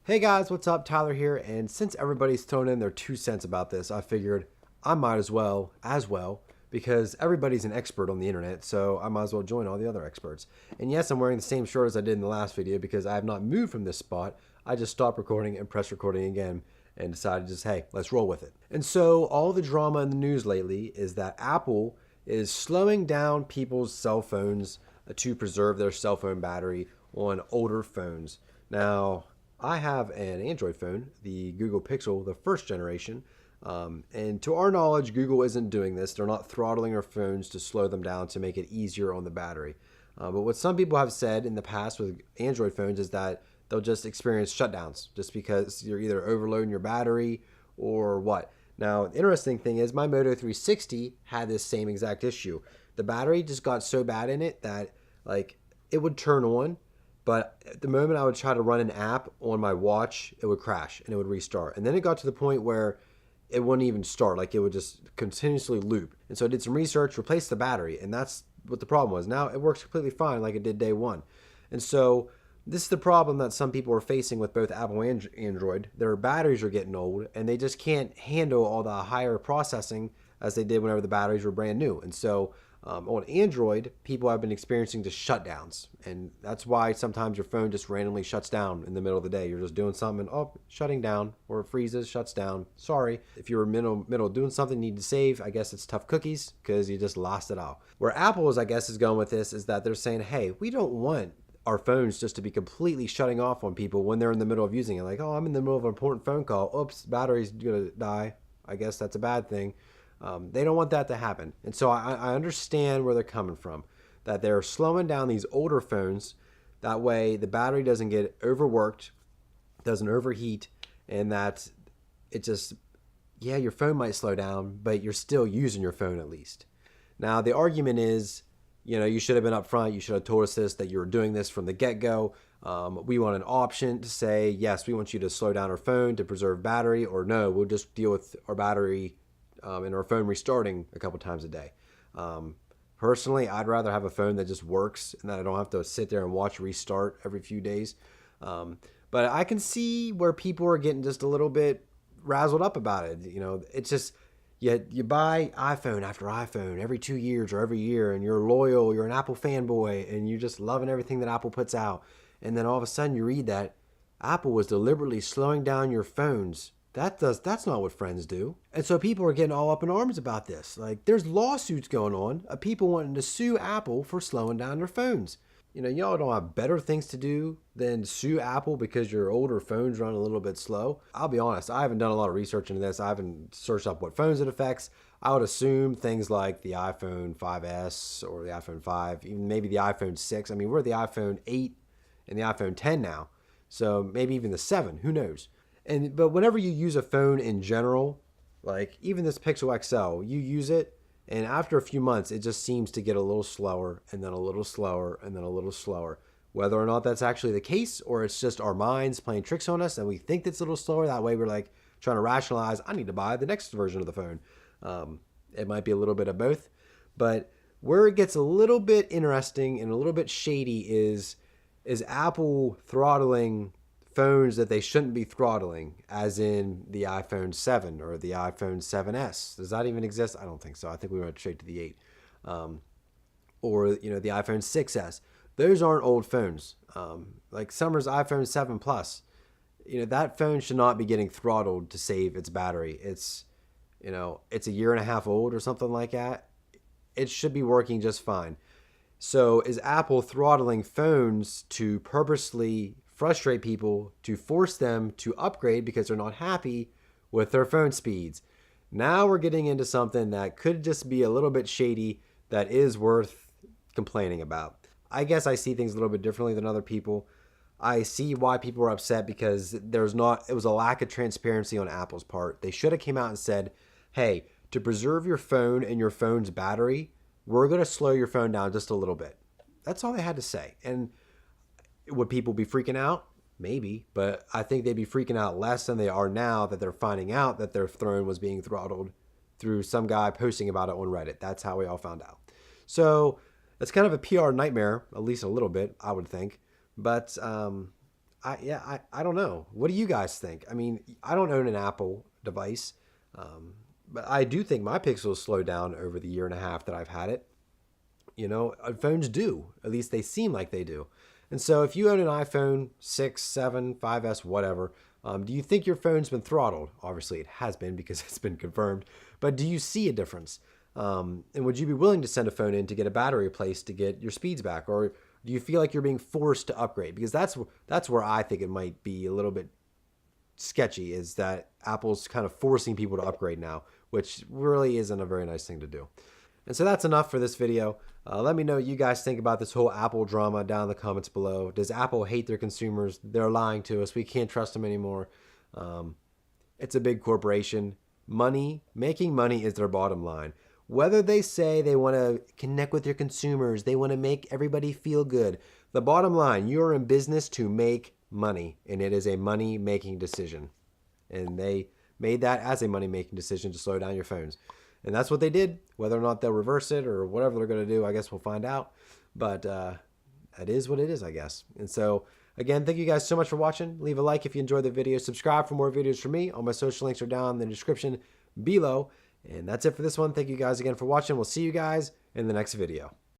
Hey guys, what's up? Tyler here, and since everybody's thrown in their 2 cents about this, I figured I might as well, because everybody's an expert on the internet, so I might as well join all the other experts. And yes, I'm wearing the same shirt as I did in the last video because I have not moved from this spot. I just stopped recording and pressed recording again and decided just, hey, let's roll with it. And so all the drama in the news lately is that Apple is slowing down people's cell phones to preserve their cell phone battery on older phones. Now, I have an Android phone, the Google Pixel, the first generation. And to our knowledge, Google isn't doing this. They're not throttling our phones to slow them down to make it easier on the battery. But what some people have said in the past with Android phones is that they'll just experience shutdowns just because you're either overloading your battery or what. Now, the interesting thing is my Moto 360 had this same exact issue. The battery just got so bad in it that like it would turn on, but at the moment I would try to run an app on my watch, it would crash and it would restart. And then it got to the point where it wouldn't even start. Like it would just continuously loop. And so I did some research, replaced the battery, and that's what the problem was. Now it works completely fine like it did day one. And so this is the problem that some people are facing with both Apple and Android. Their batteries are getting old and they just can't handle all the higher processing as they did whenever the batteries were brand new. And so on Android, people have been experiencing just shutdowns. And that's why sometimes your phone just randomly shuts down in the middle of the day. You're just doing something, oh, shutting down, or it freezes, shuts down. Sorry. If you were middle doing something you need to save, I guess it's tough cookies because you just lost it all. Where Apple is, I guess, is going with this is that they're saying, hey, we don't want our phones just to be completely shutting off on people when they're in the middle of using it. Like, oh, I'm in the middle of an important phone call. Oops, battery's going to die. I guess that's a bad thing. They don't want that to happen. And so I understand where they're coming from, that they're slowing down these older phones. That way the battery doesn't get overworked, doesn't overheat, and that it just, yeah, your phone might slow down, but you're still using your phone at least. Now, the argument is, you should have been upfront. You should have told us this, that you were doing this from the get-go. We want an option to say, yes, we want you to slow down our phone to preserve battery, or no, we'll just deal with our battery and our phone restarting a couple times a day. Personally, I'd rather have a phone that just works and that I don't have to sit there and watch restart every few days. But I can see where people are getting just a little bit razzled up about it. It's just, you buy iPhone after iPhone every 2 years or every year, and you're loyal, you're an Apple fanboy, and you're just loving everything that Apple puts out. And then all of a sudden you read that Apple was deliberately slowing down your phones. That's not what friends do. And so people are getting all up in arms about this. Like there's lawsuits going on of people wanting to sue Apple for slowing down their phones. Y'all don't have better things to do than sue Apple because your older phones run a little bit slow. I'll be honest, I haven't done a lot of research into this. I haven't searched up what phones it affects. I would assume things like the iPhone 5S or the iPhone 5, even maybe the iPhone 6. I mean, we're at the iPhone 8 and the iPhone 10 now. So maybe even the 7, who knows? But whenever you use a phone in general, like even this Pixel XL, you use it, and after a few months, it just seems to get a little slower, and then a little slower, and then a little slower. Whether or not that's actually the case, or it's just our minds playing tricks on us, and we think it's a little slower. That way, we're like trying to rationalize, I need to buy the next version of the phone. It might be a little bit of both, but where it gets a little bit interesting and a little bit shady is Apple throttling phones that they shouldn't be throttling, as in the iPhone 7 or the iPhone 7S. Does that even exist? I don't think so. I think we went straight to the 8. Or the iPhone 6S. Those aren't old phones. Like Summer's iPhone 7 Plus. That phone should not be getting throttled to save its battery. It's a year and a half old or something like that. It should be working just fine. So is Apple throttling phones to purposely frustrate people, to force them to upgrade because they're not happy with their phone speeds? Now we're getting into something that could just be a little bit shady that is worth complaining about. I guess I see things a little bit differently than other people. I see why people are upset because it was a lack of transparency on Apple's part. They should have came out and said, hey, to preserve your phone and your phone's battery, we're going to slow your phone down just a little bit. That's all they had to say. And would people be freaking out? Maybe, but I think they'd be freaking out less than they are now that they're finding out that their phone was being throttled through some guy posting about it on Reddit. That's how we all found out. So it's kind of a PR nightmare, at least a little bit, I would think. But I don't know. What do you guys think? I mean, I don't own an Apple device, but I do think my pixels slowed down over the year and a half that I've had it. Phones do. At least they seem like they do. And so if you own an iPhone 6, 7, 5S, whatever, do you think your phone's been throttled? Obviously, it has been because it's been confirmed. But do you see a difference? And would you be willing to send a phone in to get a battery replaced to get your speeds back? Or do you feel like you're being forced to upgrade? Because that's where I think it might be a little bit sketchy, is that Apple's kind of forcing people to upgrade now, which really isn't a very nice thing to do. And so that's enough for this video. Let me know what you guys think about this whole Apple drama down in the comments below. Does Apple hate their consumers? They're lying to us. We can't trust them anymore. It's a big corporation. Making money is their bottom line. Whether they say they want to connect with their consumers, they want to make everybody feel good. The bottom line, you're in business to make money, and it is a money-making decision. And they made that as a money-making decision to slow down your phones. And that's what they did. Whether or not they'll reverse it or whatever they're going to do, I guess we'll find out. But it is what it is, I guess. And so, again, thank you guys so much for watching. Leave a like if you enjoyed the video. Subscribe for more videos from me. All my social links are down in the description below. And that's it for this one. Thank you guys again for watching. We'll see you guys in the next video.